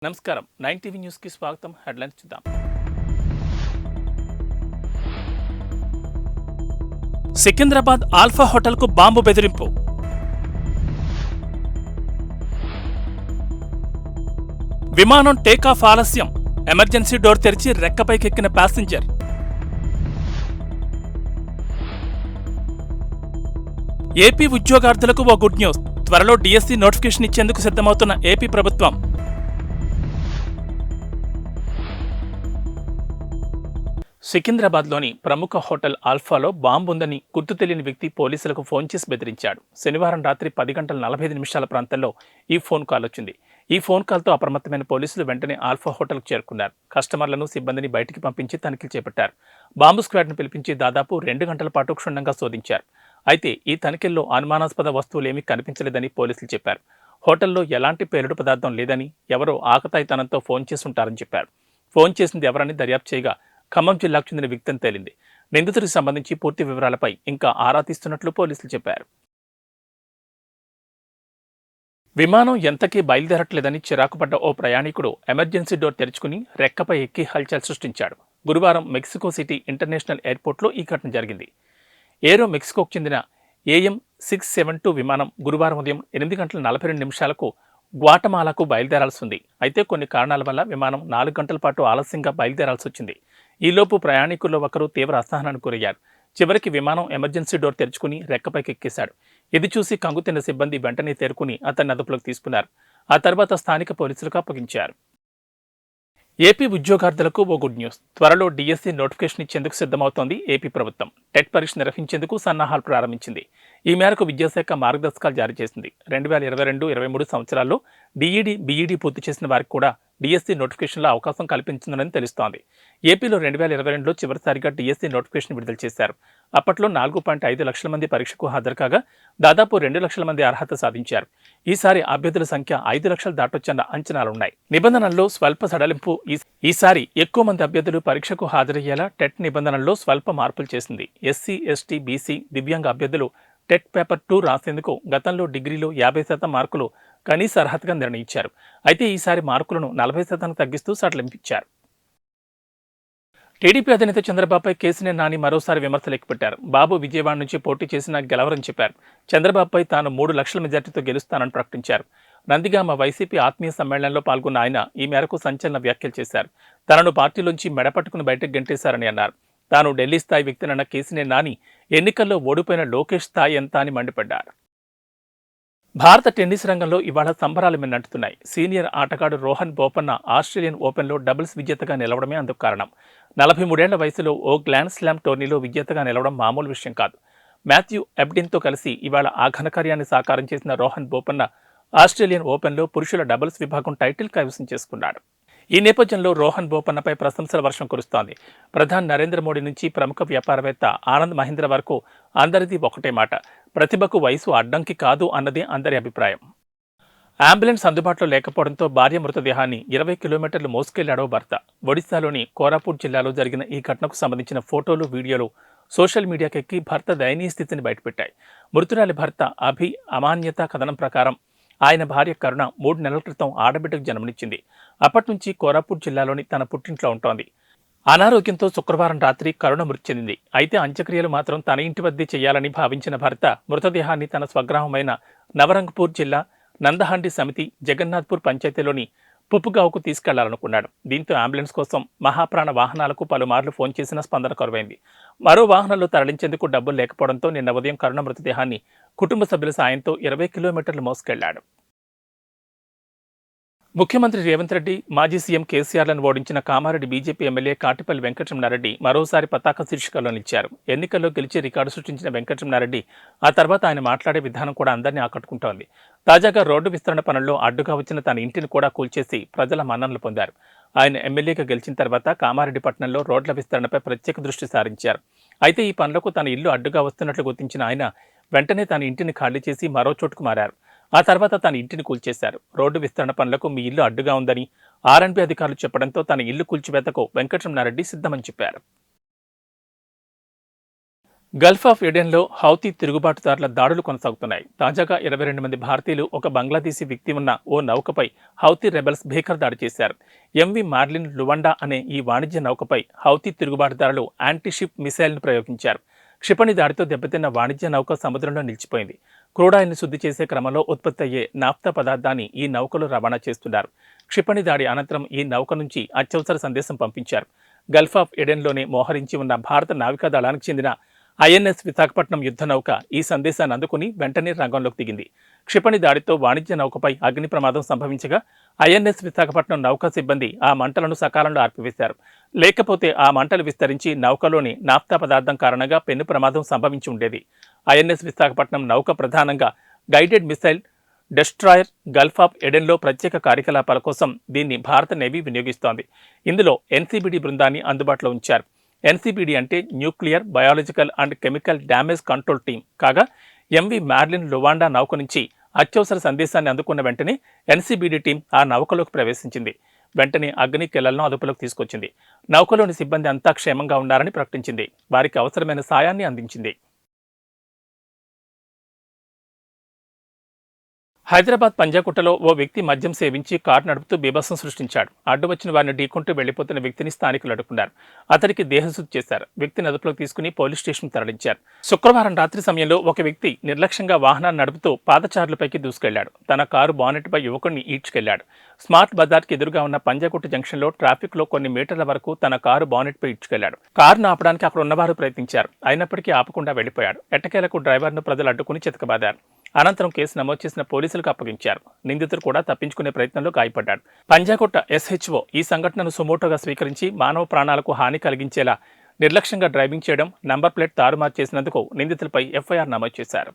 నమస్కారం 9 TV news కి స్వాగతం. హెడ్లైన్స్ చూద్దాం. సికింద్రాబాద్ ఆల్ఫా హోటల్ కు బాంబు బెదిరింపు. విమానం టేకాఫ్ ఆలస్యం. ఎమర్జెన్సీ డోర్ తెరిచి రెక్కపైకెక్కిన ప్యాసింజర్. ఏపీ ఉద్యోగార్థులకు ఓ గుడ్ న్యూస్. త్వరలో డిఎస్సి నోటిఫికేషన్ ఇచ్చేందుకు సిద్ధమవుతున్న ఏపీ ప్రభుత్వం. సికింద్రాబాద్లోని ప్రముఖ హోటల్ ఆల్ఫాలో బాంబు ఉందని గుర్తు తెలియని వ్యక్తి పోలీసులకు ఫోన్ చేసి బెదిరించాడు. శనివారం రాత్రి 10:45 ప్రాంతంలో ఈ ఫోన్ కాల్ వచ్చింది. ఈ ఫోన్ కాల్తో అప్రమత్తమైన పోలీసులు వెంటనే ఆల్ఫా హోటల్కు చేరుకున్నారు. కస్టమర్లను, సిబ్బందిని బయటికి పంపించి తనిఖీలు చేపట్టారు. బాంబు స్క్వాడ్ను పిలిపించి దాదాపు 2 గంటల పాటు క్షుణ్ణంగా శోధించారు. అయితే ఈ తనిఖీల్లో అనుమానాస్పద వస్తువులేమీ కనిపించలేదని పోలీసులు చెప్పారు. హోటల్లో ఎలాంటి పేలుడు పదార్థం లేదని, ఎవరో ఆకతాయితనంతో ఫోన్ చేసుంటారని చెప్పారు. ఫోన్ చేసింది ఎవరని దర్యాప్తు చేయగా ఖమ్మం జిల్లాకు చెందిన వ్యక్తి అని తేలింది. నిందితుడికి సంబంధించి పూర్తి వివరాలపై ఇంకా ఆరా తీస్తున్నట్లు పోలీసులు చెప్పారు. విమానం ఎంతకీ బయలుదేరట్లేదని చిరాకుపడ్డ ఓ ప్రయాణికుడు ఎమర్జెన్సీ డోర్ తెరుచుకుని రెక్కపై ఎక్కి హల్చల్ సృష్టించాడు. గురువారం మెక్సికో సిటీ ఇంటర్నేషనల్ ఎయిర్పోర్ట్లో ఈ ఘటన జరిగింది. ఏరో మెక్సికోకు చెందిన AM 672 విమానం గురువారం ఉదయం 8:42 గ్వాటమాలాకు బయలుదేరాల్సి ఉంది. అయితే కొన్ని కారణాల వల్ల విమానం 4 గంటల పాటు ఆలస్యంగా బయలుదేరాల్సి వచ్చింది. ఈలోపు ప్రయాణికుల్లో ఒకరు తీవ్ర అసహనానికి గురయ్యారు. చివరికి విమానం ఎమర్జెన్సీ డోర్ తెరుచుకుని రెక్కపైకి ఎక్కేశాడు. ఇది చూసి కంగుతిన్న సిబ్బంది వెంటనే తేరుకుని అతన్ని అదుపులోకి తీసుకున్నారు. ఆ తర్వాత స్థానిక పోలీసులకు అప్పగించారు. ఏపీ ఉద్యోగార్థులకు ఓ గుడ్ న్యూస్. త్వరలో డిఎస్సి నోటిఫికేషన్ ఇచ్చేందుకు సిద్ధమవుతోంది ఏపీ ప్రభుత్వం. టెట్ పరీక్ష నిర్వహించేందుకు సన్నాహాలు ప్రారంభించింది. ఈ మేరకు విద్యాశాఖ మార్గదర్శకాలు జారీ చేసింది. 2022-23 సంవత్సరాల్లో డిఈడి, బీఈడి పూర్తి చేసిన వారికి కూడా డిఎస్సి నోటిఫికేషన్లో అవకాశం కల్పించిందని తెలుస్తోంది. ఏపీలో 2022లో చివరిసారిగా డిఎస్సి నోటిఫికేషన్ విడుదల చేశారు. అప్పట్లో 4.5 లక్షల మంది పరీక్షకు హాజరు కాగా దాదాపు 2 లక్షల మంది అర్హత సాధించారు. ఈసారి అభ్యర్థుల సంఖ్య 5 లక్షలు దాటొచ్చన్న అంచనాలున్నాయి. నిబంధనల్లో స్వల్ప సడలింపు. ఈసారి ఎక్కువ మంది అభ్యర్థులు పరీక్షకు హాజరయ్యేలా టెట్ నిబంధనల్లో స్వల్ప మార్పులు చేసింది. SC, ST, BC, దివ్యాంగ అభ్యర్థులు టెట్ పేపర్ 2 రాసేందుకు గతంలో డిగ్రీలో 50% మార్కులు కనీస అర్హతగా నిర్ణయించారు. అయితే ఈసారి మార్కులను 40% తగ్గిస్తూ సడలింపించారు. టీడీపీ అధినేత చంద్రబాబుపై కేసీఆర్ నాని మరోసారి విమర్శలు ఎక్కుపెట్టారు. బాబు విజయవాడ నుంచి పోటీ చేసినా గెలవరని చెప్పారు. చంద్రబాబుపై తాను 3 లక్షల మెజార్టీతో గెలుస్తానని ప్రకటించారు. నందిగామ వైసీపీ ఆత్మీయ సమ్మేళనంలో పాల్గొన్న ఆయన ఈ మేరకు సంచలన వ్యాఖ్యలు చేశారు. తనను పార్టీలోంచి మెడపట్టుకుని బయటకు గెంటేశారని అన్నారు. తాను ఢిల్లీ స్థాయి వ్యక్తినన్న కేసీఆర్ నాని ఎన్నికల్లో ఓడిపోయిన లోకేష్ స్థాయి ఎంత అని మండిపడ్డారు. భారత టెన్నిస్ రంగంలో ఇవాళ సంబరాలు మిన్నంటున్నాయి. సీనియర్ ఆటగాడు రోహన్ బోపన్న ఆస్ట్రేలియన్ ఓపెన్లో డబుల్స్ విజేతగా నిలవడమే అందుకు కారణం. 43 ఏళ్ల వయసులో ఓ గ్రాండ్ స్లామ్ టోర్నీలో విజేతగా నిలవడం మామూలు విషయం కాదు. మాథ్యూ ఎబ్డిన్తో కలిసి ఇవాళ ఆ ఘనకార్యాన్ని సాకారం చేసిన రోహన్ బోపన్న ఆస్ట్రేలియన్ ఓపెన్లో పురుషుల డబుల్స్ విభాగం టైటిల్ కైవసం చేసుకున్నాడు. ఈ నేపథ్యంలో రోహన్ బోపన్నపై ప్రశంసల వర్షం కురుస్తోంది. ప్రధాని నరేంద్ర మోడీ నుంచి ప్రముఖ వ్యాపారవేత్త ఆనంద్ మహీంద్ర వరకు అందరిది ఒకటే మాట, ప్రతిభకు వయసు అడ్డంకి కాదు అన్నది అందరి అభిప్రాయం. అంబులెన్స్ అందుబాటులో లేకపోవడంతో భార్య మృతదేహాన్ని 20 కిలోమీటర్లు మోసుకెళ్లాడో భర్త. ఒడిశాలోని కోరాపుట్ జిల్లాలో జరిగిన ఈ ఘటనకు సంబంధించిన ఫోటోలు, వీడియోలు సోషల్ మీడియాకెక్కి భర్త దయనీయ స్థితిని బయటపెట్టాయి. మృతురాలి భర్త అభి అమాన్యత కథనం ప్రకారం ఆయన భార్య కరుణ 3 నెలల క్రితం ఆడబిడ్డకు జన్మనిచ్చింది. అప్పటి నుంచి కోరాపుట్ జిల్లాలోని తన పుట్టింట్లో ఉంటోంది. అనారోగ్యంతో శుక్రవారం రాత్రి కరుణ మృతి చెందింది. అయితే అంత్యక్రియలు మాత్రం తన ఇంటి వద్దే చేయాలని భావించిన భర్త మృతదేహాన్ని తన స్వగ్రామమైన నవరంగపూర్ జిల్లా నందహండి సమితి జగన్నాథ్పూర్ పంచాయతీలోని పుప్పుగావుకు తీసుకెళ్లాలనుకున్నాడు. దీంతో అంబులెన్స్ కోసం మహాప్రాణ వాహనాలకు పలుమార్లు ఫోన్ చేసిన స్పందన కరువైంది. మరో వాహనంలో తరలించేందుకు డబ్బులు లేకపోవడంతో నిన్న ఉదయం కరుణ మృతదేహాన్ని కుటుంబ సభ్యుల సాయంతో 20 కిలోమీటర్లు మోసుకెళ్లాడు. ముఖ్యమంత్రి రేవంత్ రెడ్డి, మాజీ సీఎం కేసీఆర్లను ఓడించిన కామారెడ్డి బీజేపీ ఎమ్మెల్యే కాటిపల్లి వెంకటరమణారెడ్డి మరోసారి పతాక శీర్షికల్లో నిలిచారు. ఎన్నికల్లో గెలిచి రికార్డు సృష్టించిన వెంకటరమణారెడ్డి ఆ తర్వాత ఆయన మాట్లాడే విధానం కూడా అందరినీ ఆకట్టుకుంటోంది. తాజాగా రోడ్డు విస్తరణ పనుల్లో అడ్డుగా వచ్చిన తన ఇంటిని కూడా కూల్చేసి ప్రజల మన్ననలు పొందారు. ఆయన ఎమ్మెల్యేగా గెలిచిన తర్వాత కామారెడ్డి పట్టణంలో రోడ్ల విస్తరణపై ప్రత్యేక దృష్టి సారించారు. అయితే ఈ పనులకు తన ఇల్లు అడ్డుగా వస్తున్నట్లు గుర్తించిన ఆయన వెంటనే తన ఇంటిని ఖాళీ చేసి మరో చోటుకు మారారు. ఆ తర్వాత తన ఇంటిని కూల్చేశారు. రోడ్డు విస్తరణ పనులకు మీ ఇల్లు అడ్డుగా ఉందని ఆర్ఎండ్బీ అధికారులు చెప్పడంతో తన ఇల్లు కూల్చివేతకు వెంకటరమణారెడ్డి సిద్ధమని చెప్పారు. గల్ఫ్ ఆఫ్ ఎడెన్లో హౌతీ తిరుగుబాటుదారుల దాడులు కొనసాగుతున్నాయి. తాజాగా 22 మంది భారతీయులు, ఒక బంగ్లాదేశీ వ్యక్తి ఉన్న ఓ నౌకపై హౌతీ రెబెల్స్ భీకర దాడి చేశారు. ఎంవి మార్లిన్ లువాండా అనే ఈ వాణిజ్య నౌకపై హౌతీ తిరుగుబాటుదారులు యాంటీషిప్ మిసైల్ను ప్రయోగించారు. క్షిపణి దాడితో దెబ్బతిన్న వాణిజ్య నౌక సముద్రంలో నిలిచిపోయింది. క్రూడాయిల్ని శుద్ధి చేసే క్రమంలో ఉత్పత్తి అయ్యే నాఫ్తా పదార్థాన్ని ఈ నౌకలు రవాణా చేస్తున్నారు. క్షిపణి దాడి అనంతరం ఈ నౌక నుంచి అత్యవసర సందేశం పంపించారు. గల్ఫ్ ఆఫ్ ఎడెన్లోనే మోహరించి ఉన్న భారత నావికా దళానికి చెందిన ఐఎన్ఎస్ విశాఖపట్నం యుద్ధ నౌక ఈ సందేశాన్ని అందుకుని వెంటనే రంగంలోకి దిగింది. క్షిపణి దాడితో వాణిజ్య నౌకపై అగ్ని ప్రమాదం సంభవించగా ఐఎన్ఎస్ విశాఖపట్నం నౌకా సిబ్బంది ఆ మంటలను సకాలంలో ఆర్పివేశారు. లేకపోతే ఆ మంటలు విస్తరించి నౌకలోని నాఫ్తా పదార్థం కారణంగా పెను ప్రమాదం సంభవించి ఉండేది. ఐఎన్ఎస్ విశాఖపట్నం నౌక ప్రధానంగా guided missile destroyer gulf of ఎడెన్లో ప్రత్యేక కార్యకలాపాల కోసం దీన్ని భారత నేవీ వినియోగిస్తోంది. ఇందులో ఎన్సీబీడీ బృందాన్ని అందుబాటులో ఉంచారు. ఎన్సీబీడీ అంటే nuclear, biological and chemical damage control team కాగా, ఎంవి మార్లిన్ లువాండా నౌక నుంచి అత్యవసర సందేశాన్ని అందుకున్న వెంటనే ఎన్సీబీడీ టీం ఆ నౌకలోకి ప్రవేశించింది. వెంటనే అగ్ని కెళ్లలను అదుపులోకి తీసుకొచ్చింది. నౌకలోని సిబ్బంది అంతా క్షేమంగా ఉన్నారని ప్రకటించింది. వారికి అవసరమైన సాయాన్ని అందించింది. హైదరాబాద్ పంజాగుట్టలో ఓ వ్యక్తి మద్యం సేవించి కారు నడుపుతూ బీభత్సం సృష్టించాడు. అడ్డు వచ్చిన వారిని ఢీకొంటూ వెళ్లిపోతున్న వ్యక్తిని స్థానికులు అడ్డుకున్నారు. అతడికి దేహశుద్ధి చేశారు. వ్యక్తిని అదుపులోకి తీసుకుని పోలీస్ స్టేషన్ తరలించారు. శుక్రవారం రాత్రి సమయంలో ఒక వ్యక్తి నిర్లక్ష్యంగా వాహనాన్ని నడుపుతూ పాదచారులపైకి దూసుకెళ్లాడు. తన కారు బానెట్పై యువకుడిని ఈడ్చుకెళ్లాడు. స్మార్ట్ బజార్కి ఎదురుగా ఉన్న పంజాగుట్ట జంక్షన్లో ట్రాఫిక్లో కొన్ని మీటర్ల వరకు తన కారు బానెట్పై ఈడ్చుకెళ్లాడు. కారును ఆపడానికి అక్కడ ఉన్నవారు ప్రయత్నించారు. అయినప్పటికీ ఆపకుండా వెళ్లిపోయాడు. ఎట్టకేలకు డ్రైవర్ను ప్రజలు అడ్డుకుని చితకబాదారు. అనంతరం కేసు నమోదు చేసిన పోలీసులకు అప్పగించారు. నిందితుడు కూడా తప్పించుకునే ప్రయత్నంలో గాయపడ్డాడు. పంజాగుట్ట ఎస్హెచ్ఓ ఈ సంఘటనను సుమోటోగా స్వీకరించి మానవ ప్రాణాలకు హాని కలిగించేలా నిర్లక్ష్యంగా డ్రైవింగ్ చేయడం, నంబర్ ప్లేట్ తారుమారు చేసినందుకు నిందితులపై ఎఫ్ఐఆర్ నమోదు చేశారు.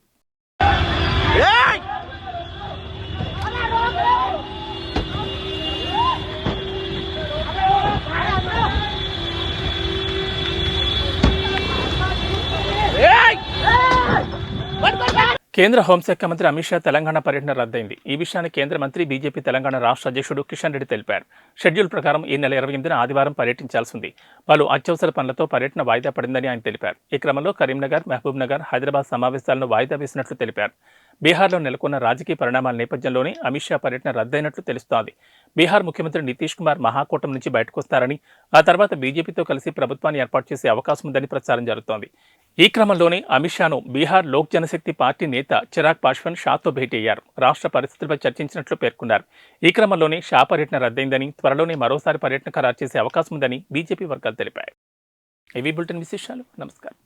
కేంద్ర హోంశాఖ మంత్రి అమిత్ షా తెలంగాణ పర్యటన రద్దయింది. ఈ విషయాన్ని కేంద్ర మంత్రి బీజేపీ తెలంగాణ రాష్ట్ర అధ్యక్షుడు కిషన్ రెడ్డి తెలిపారు. షెడ్యూల్ ప్రకారం ఈ నెల 28న ఆదివారం పర్యటించాల్సి ఉంది. పలు అత్యవసర పనులతో పర్యటన వాయిదా పడిందని ఆయన తెలిపారు. ఈ క్రమంలో కరీంనగర్, మహబూబ్ నగర్, హైదరాబాద్ సమావేశాలను వాయిదా వేసినట్లు తెలిపారు. బీహార్లో నెలకొన్న రాజకీయ పరిణామాల నేపథ్యంలోనే అమిత్ షా పర్యటన రద్దయినట్లు తెలుస్తోంది. బీహార్ ముఖ్యమంత్రి నితీష్ కుమార్ మహాకూటమి నుంచి బయటకొస్తారని, ఆ తర్వాత బీజేపీతో కలిసి ప్రభుత్వాన్ని ఏర్పాటు చేసే అవకాశం ఉందని ప్రచారం జరుగుతోంది. ఈ క్రమంలోనే అమిత్ షాను బీహార్ లోక్ జనశక్తి పార్టీ నేత చిరాగ్ పాస్వాన్ షాతో భేటీ అయ్యారు. రాష్ట్ర పరిస్థితులపై చర్చించినట్లు పేర్కొన్నారు. ఈ క్రమంలోనే షా పర్యటన రద్దయిందని, త్వరలోనే మరోసారి పర్యటన ఖరారు చేసే అవకాశం ఉందని బీజేపీ వర్గాలు తెలిపాయి. ఇవి బులెటిన్ విశేషాలు. నమస్కారం.